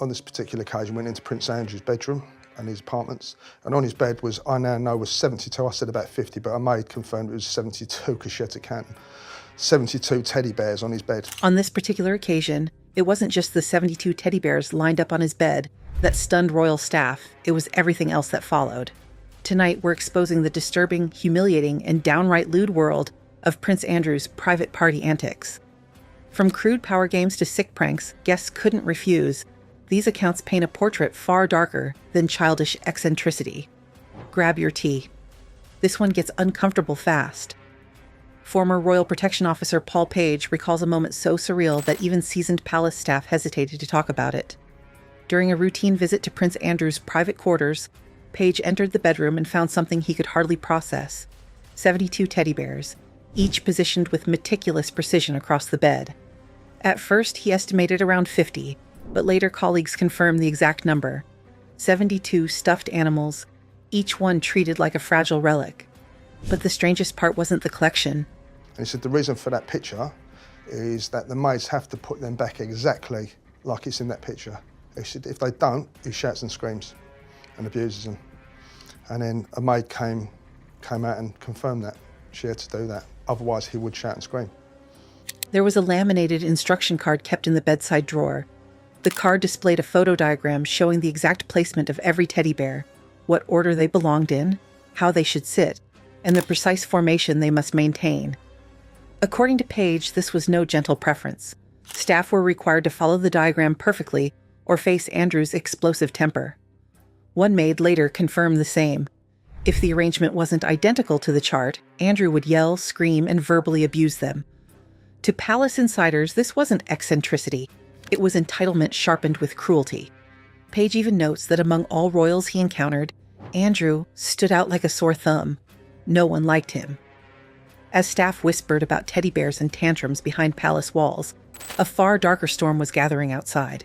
on this particular occasion, went into Prince Andrew's bedroom and his apartments, and on his bed was, I now know was 72, I said about 50, but I maid confirmed it was 72 because she had to count them. 72 teddy bears on his bed. On this particular occasion, it wasn't just the 72 teddy bears lined up on his bed that stunned royal staff, it was everything else that followed. Tonight, we're exposing the disturbing, humiliating, and downright lewd world of Prince Andrew's private party antics. From crude power games to sick pranks guests couldn't refuse, these accounts paint a portrait far darker than childish eccentricity. Grab your tea. This one gets uncomfortable fast. Former Royal Protection Officer Paul Page recalls a moment so surreal that even seasoned palace staff hesitated to talk about it. During a routine visit to Prince Andrew's private quarters, Page entered the bedroom and found something he could hardly process. 72 teddy bears, each positioned with meticulous precision across the bed. At first, he estimated around 50, but later colleagues confirmed the exact number. 72 stuffed animals, each one treated like a fragile relic. But the strangest part wasn't the collection. And he said the reason for that picture is that the maids have to put them back exactly like it's in that picture. He said if they don't, he shouts and screams and abuses them. And then a maid came out and confirmed that. She had to do that, otherwise he would shout and scream. There was a laminated instruction card kept in the bedside drawer. The card displayed a photo diagram showing the exact placement of every teddy bear, what order they belonged in, how they should sit, and the precise formation they must maintain. According to Page, this was no gentle preference. Staff were required to follow the diagram perfectly or face Andrew's explosive temper. One maid later confirmed the same. If the arrangement wasn't identical to the chart, Andrew would yell, scream, and verbally abuse them. To palace insiders, this wasn't eccentricity. It was entitlement sharpened with cruelty. Page even notes that among all royals he encountered, Andrew stood out like a sore thumb. No one liked him. As staff whispered about teddy bears and tantrums behind palace walls, a far darker storm was gathering outside.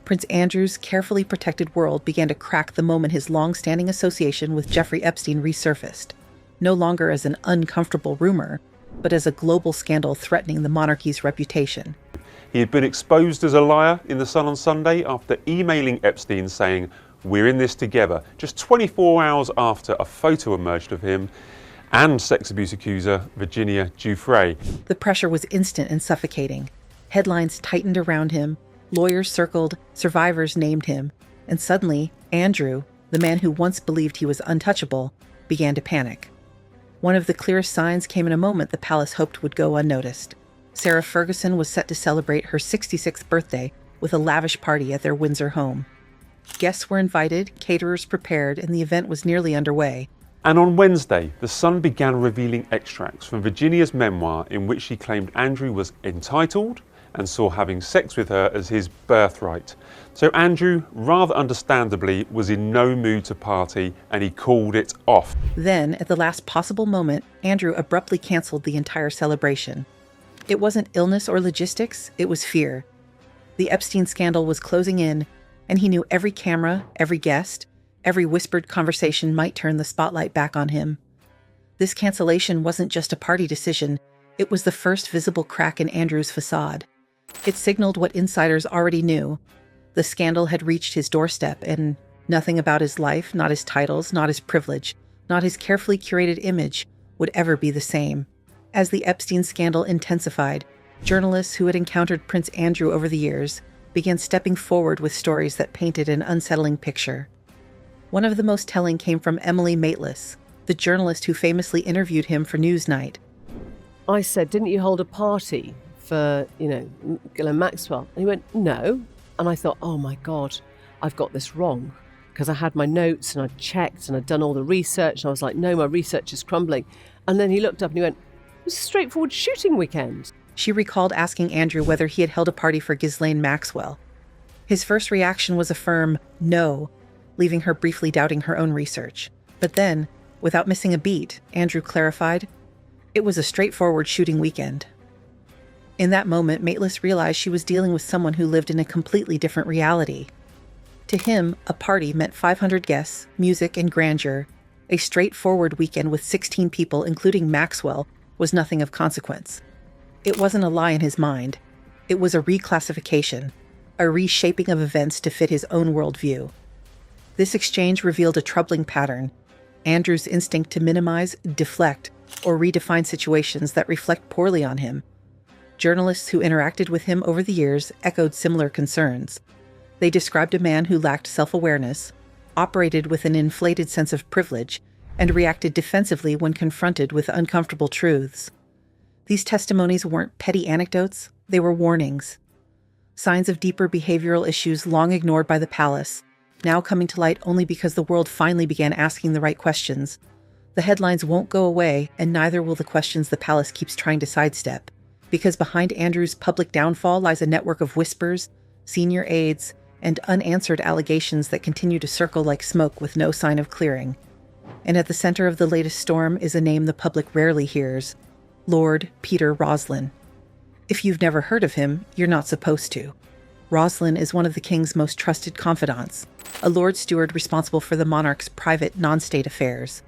Prince Andrew's carefully protected world began to crack the moment his long-standing association with Jeffrey Epstein resurfaced, no longer as an uncomfortable rumor, but as a global scandal threatening the monarchy's reputation. He had been exposed as a liar in The Sun on Sunday after emailing Epstein saying, "We're in this together," just 24 hours after a photo emerged of him and sex abuse accuser Virginia Giuffre. The pressure was instant and suffocating. Headlines tightened around him, lawyers circled, survivors named him, and suddenly, Andrew, the man who once believed he was untouchable, began to panic. One of the clearest signs came in a moment the palace hoped would go unnoticed. Sarah Ferguson was set to celebrate her 66th birthday with a lavish party at their Windsor home. Guests were invited, caterers prepared, and the event was nearly underway. And on Wednesday, The Sun began revealing extracts from Virginia's memoir in which she claimed Andrew was entitled and saw having sex with her as his birthright. So Andrew, rather understandably, was in no mood to party and he called it off. Then, at the last possible moment, Andrew abruptly canceled the entire celebration. It wasn't illness or logistics, it was fear. The Epstein scandal was closing in, and he knew every camera, every guest, every whispered conversation might turn the spotlight back on him. This cancellation wasn't just a party decision, it was the first visible crack in Andrew's facade. It signaled what insiders already knew. The scandal had reached his doorstep, and nothing about his life, not his titles, not his privilege, not his carefully curated image, would ever be the same. As the Epstein scandal intensified, journalists who had encountered Prince Andrew over the years began stepping forward with stories that painted an unsettling picture. One of the most telling came from Emily Maitlis, the journalist who famously interviewed him for Newsnight. I said, "Didn't you hold a party for, Ghislaine Maxwell?" And he went, "No." And I thought, oh my God, I've got this wrong. Because I had my notes and I'd checked and I'd done all the research. And I was like, no, my research is crumbling. And then he looked up and he went, "It was a straightforward shooting weekend." She recalled asking Andrew whether he had held a party for Ghislaine Maxwell. His first reaction was a firm no, leaving her briefly doubting her own research. But then, without missing a beat, Andrew clarified, it was a straightforward shooting weekend. In that moment, Maitlis realized she was dealing with someone who lived in a completely different reality. To him, a party meant 500 guests, music, and grandeur. A straightforward weekend with 16 people, including Maxwell, was nothing of consequence. It wasn't a lie in his mind. It was a reclassification, a reshaping of events to fit his own worldview. This exchange revealed a troubling pattern: Andrew's instinct to minimize, deflect, or redefine situations that reflect poorly on him. Journalists who interacted with him over the years echoed similar concerns. They described a man who lacked self-awareness, operated with an inflated sense of privilege, and reacted defensively when confronted with uncomfortable truths. These testimonies weren't petty anecdotes, they were warnings. Signs of deeper behavioral issues long ignored by the palace, now coming to light only because the world finally began asking the right questions. The headlines won't go away, and neither will the questions the palace keeps trying to sidestep. Because behind Andrew's public downfall lies a network of whispers, senior aides, and unanswered allegations that continue to circle like smoke with no sign of clearing. And at the center of the latest storm is a name the public rarely hears: Lord Peter Roslin. If you've never heard of him, you're not supposed to. Roslin is one of the king's most trusted confidants, a Lord Steward responsible for the monarch's private, non-state affairs.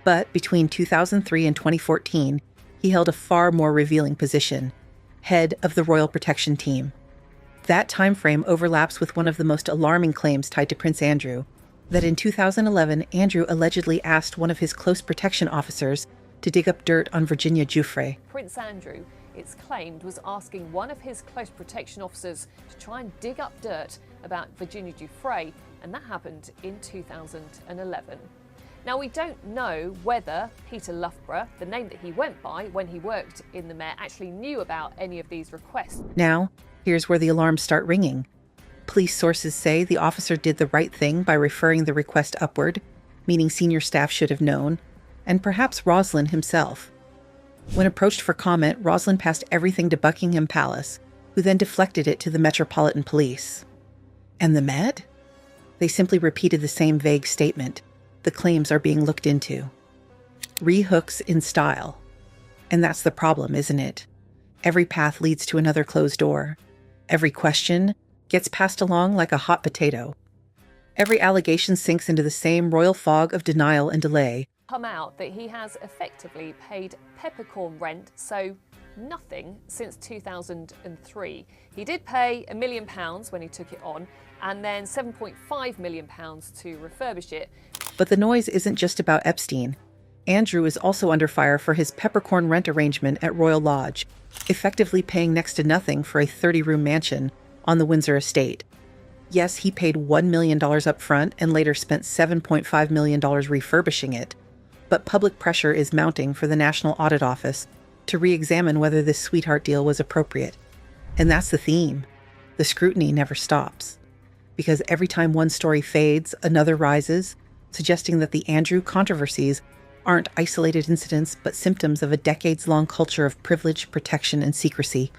But between 2003 and 2014, he held a far more revealing position: head of the Royal Protection Team. That time frame overlaps with one of the most alarming claims tied to Prince Andrew, that in 2011, Andrew allegedly asked one of his close protection officers to dig up dirt on Virginia Giuffre. Prince Andrew, it's claimed, was asking one of his close protection officers to try and dig up dirt about Virginia Giuffre, and that happened in 2011. Now, we don't know whether Peter Loughborough, the name that he went by when he worked in the Met, actually knew about any of these requests. Now, here's where the alarms start ringing. Police sources say the officer did the right thing by referring the request upward, meaning senior staff should have known, and perhaps Roslin himself. When approached for comment, Roslin passed everything to Buckingham Palace, who then deflected it to the Metropolitan Police. And the Met? They simply repeated the same vague statement: the claims are being looked into. Rehooks in style. And that's the problem, isn't it? Every path leads to another closed door. Every question gets passed along like a hot potato. Every allegation sinks into the same royal fog of denial and delay. Come out that he has effectively paid peppercorn rent, so nothing, since 2003. He did pay £1 million when he took it on, and then £7.5 million to refurbish it. But the noise isn't just about Epstein. Andrew is also under fire for his peppercorn rent arrangement at Royal Lodge, effectively paying next to nothing for a 30-room mansion on the Windsor estate. Yes, he paid $1 million up front and later spent $7.5 million refurbishing it, but public pressure is mounting for the National Audit Office to re-examine whether this sweetheart deal was appropriate. And that's the theme. The scrutiny never stops. Because every time one story fades, another rises, suggesting that the Andrew controversies aren't isolated incidents but symptoms of a decades-long culture of privilege, protection, and secrecy.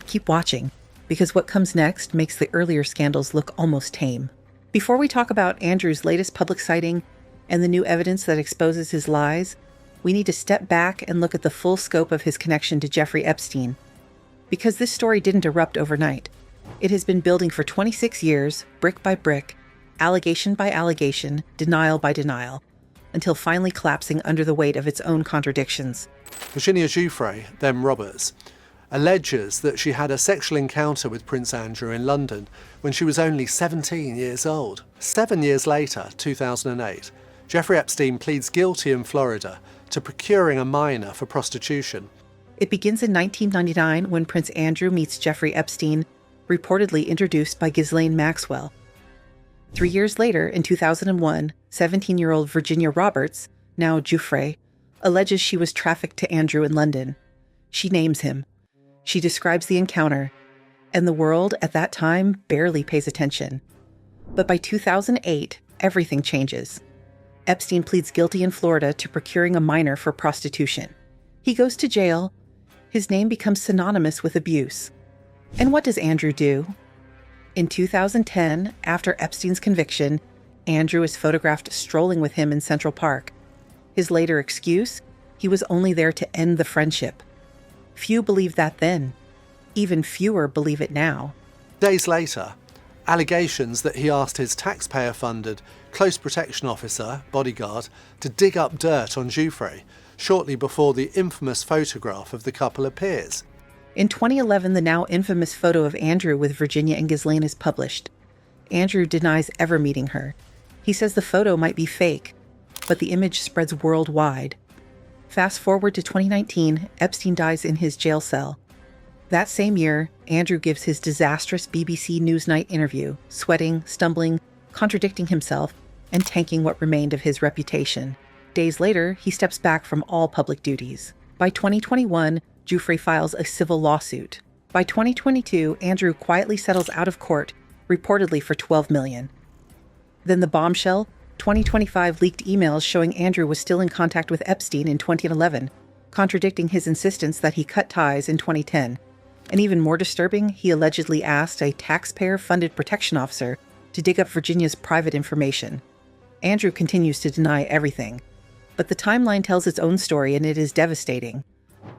Keep watching, because what comes next makes the earlier scandals look almost tame. Before we talk about Andrew's latest public sighting and the new evidence that exposes his lies, we need to step back and look at the full scope of his connection to Jeffrey Epstein. Because this story didn't erupt overnight. It has been building for 26 years, brick by brick, allegation by allegation, denial by denial, until finally collapsing under the weight of its own contradictions. Virginia Giuffre, then Roberts, alleges that she had a sexual encounter with Prince Andrew in London when she was only 17 years old. 7 years later, 2008, Jeffrey Epstein pleads guilty in Florida to procuring a minor for prostitution. It begins in 1999 when Prince Andrew meets Jeffrey Epstein, reportedly introduced by Ghislaine Maxwell. 3 years later, in 2001, 17-year-old Virginia Roberts, now Giuffre, alleges she was trafficked to Andrew in London. She names him. She describes the encounter, and the world at that time barely pays attention. But by 2008, everything changes. Epstein pleads guilty in Florida to procuring a minor for prostitution. He goes to jail. His name becomes synonymous with abuse. And what does Andrew do? In 2010, after Epstein's conviction, Andrew is photographed strolling with him in Central Park. His later excuse? He was only there to end the friendship. Few believed that then. Even fewer believe it now. Days later, allegations that he asked his taxpayer-funded close protection officer, bodyguard, to dig up dirt on Giuffre shortly before the infamous photograph of the couple appears. In 2011, the now infamous photo of Andrew with Virginia and Ghislaine is published. Andrew denies ever meeting her. He says the photo might be fake, but the image spreads worldwide. Fast forward to 2019, Epstein dies in his jail cell. That same year, Andrew gives his disastrous BBC Newsnight interview, sweating, stumbling, contradicting himself, and tanking what remained of his reputation. Days later, he steps back from all public duties. By 2021, Giuffre files a civil lawsuit. By 2022, Andrew quietly settles out of court, reportedly for $12 million. Then the bombshell, 2025 leaked emails showing Andrew was still in contact with Epstein in 2011, contradicting his insistence that he cut ties in 2010. And even more disturbing, he allegedly asked a taxpayer-funded protection officer to dig up Virginia's private information. Andrew continues to deny everything. But the timeline tells its own story, and it is devastating.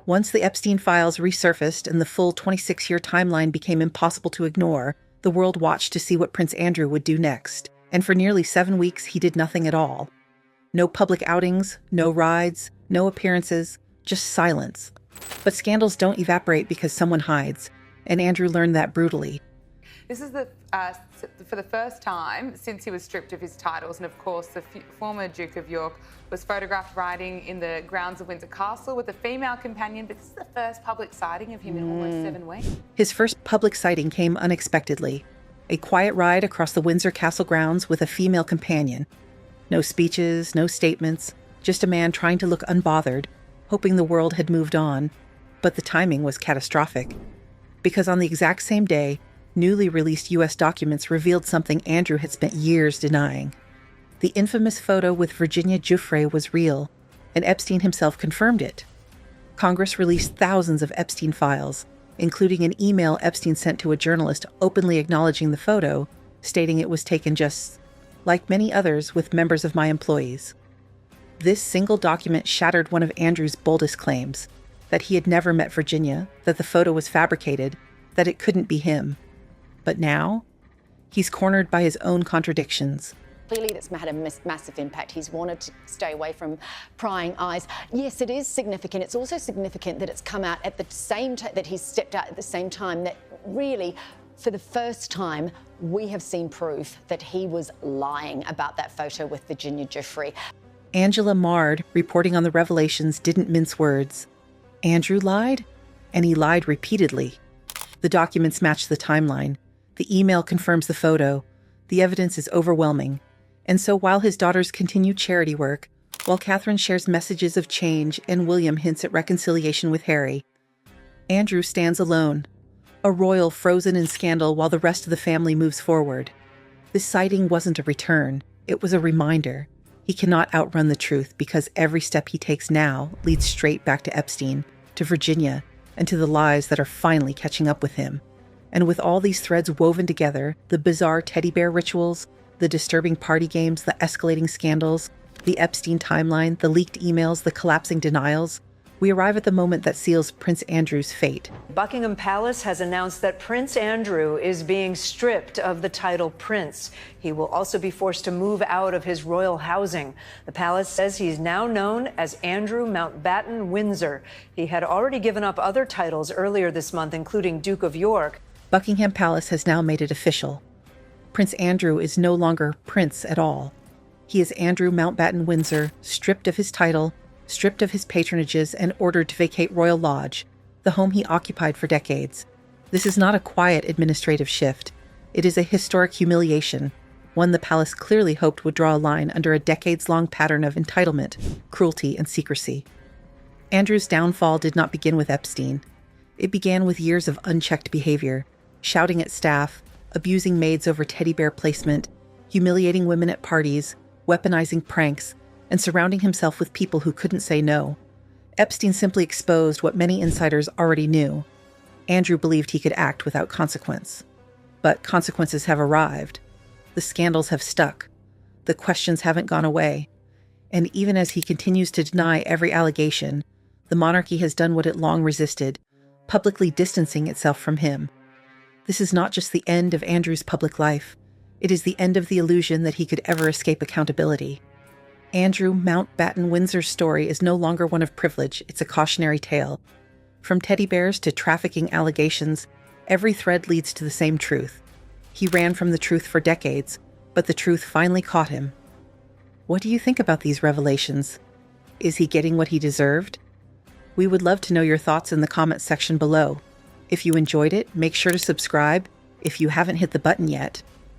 Once the Epstein files resurfaced and the full 26-year timeline became impossible to ignore, the world watched to see what Prince Andrew would do next. And for nearly 7 weeks, he did nothing at all. No public outings, no rides, no appearances, just silence. But scandals don't evaporate because someone hides, and Andrew learned that brutally. This is for the first time since he was stripped of his titles, and of course the former Duke of York was photographed riding in the grounds of Windsor Castle with a female companion, but this is the first public sighting of him in almost 7 weeks. His first public sighting came unexpectedly. A quiet ride across the Windsor Castle grounds with a female companion. No speeches, no statements, just a man trying to look unbothered, hoping the world had moved on. But the timing was catastrophic. Because on the exact same day, newly released U.S. documents revealed something Andrew had spent years denying. The infamous photo with Virginia Giuffre was real, and Epstein himself confirmed it. Congress released thousands of Epstein files, including an email Epstein sent to a journalist openly acknowledging the photo, stating it was taken just, like many others, with members of my employees. This single document shattered one of Andrew's boldest claims, that he had never met Virginia, that the photo was fabricated, that it couldn't be him. But now, he's cornered by his own contradictions. Clearly, that's had a massive impact. He's wanted to stay away from prying eyes. Yes, it is significant. It's also significant that it's come out at the same time, that he's stepped out at the same time, that really, for the first time, we have seen proof that he was lying about that photo with Virginia Giuffre. Angela Mard, reporting on the revelations, didn't mince words. Andrew lied, and he lied repeatedly. The documents match the timeline. The email confirms the photo. The evidence is overwhelming. And so while his daughters continue charity work, while Catherine shares messages of change and William hints at reconciliation with Harry, Andrew stands alone, a royal frozen in scandal while the rest of the family moves forward. This sighting wasn't a return. It was a reminder. He cannot outrun the truth because every step he takes now leads straight back to Epstein, to Virginia, and to the lies that are finally catching up with him. And with all these threads woven together, the bizarre teddy bear rituals, the disturbing party games, the escalating scandals, the Epstein timeline, the leaked emails, the collapsing denials, we arrive at the moment that seals Prince Andrew's fate. Buckingham Palace has announced that Prince Andrew is being stripped of the title Prince. He will also be forced to move out of his royal housing. The palace says he's now known as Andrew Mountbatten Windsor. He had already given up other titles earlier this month, including Duke of York. Buckingham Palace has now made it official. Prince Andrew is no longer Prince at all. He is Andrew Mountbatten Windsor, stripped of his title, stripped of his patronages, and ordered to vacate Royal Lodge, the home he occupied for decades. This is not a quiet administrative shift. It is a historic humiliation, one the palace clearly hoped would draw a line under a decades-long pattern of entitlement, cruelty, and secrecy. Andrew's downfall did not begin with Epstein. It began with years of unchecked behavior, shouting at staff, abusing maids over teddy bear placement, humiliating women at parties, weaponizing pranks, and surrounding himself with people who couldn't say no. Epstein simply exposed what many insiders already knew. Andrew believed he could act without consequence. But consequences have arrived. The scandals have stuck. The questions haven't gone away. And even as he continues to deny every allegation, the monarchy has done what it long resisted, publicly distancing itself from him. This is not just the end of Andrew's public life. It is the end of the illusion that he could ever escape accountability. Andrew Mountbatten Windsor's story is no longer one of privilege, it's a cautionary tale. From teddy bears to trafficking allegations, every thread leads to the same truth. He ran from the truth for decades, but the truth finally caught him. What do you think about these revelations? Is he getting what he deserved? We would love to know your thoughts in the comments section below. If you enjoyed it, make sure to subscribe if you haven't hit the button yet,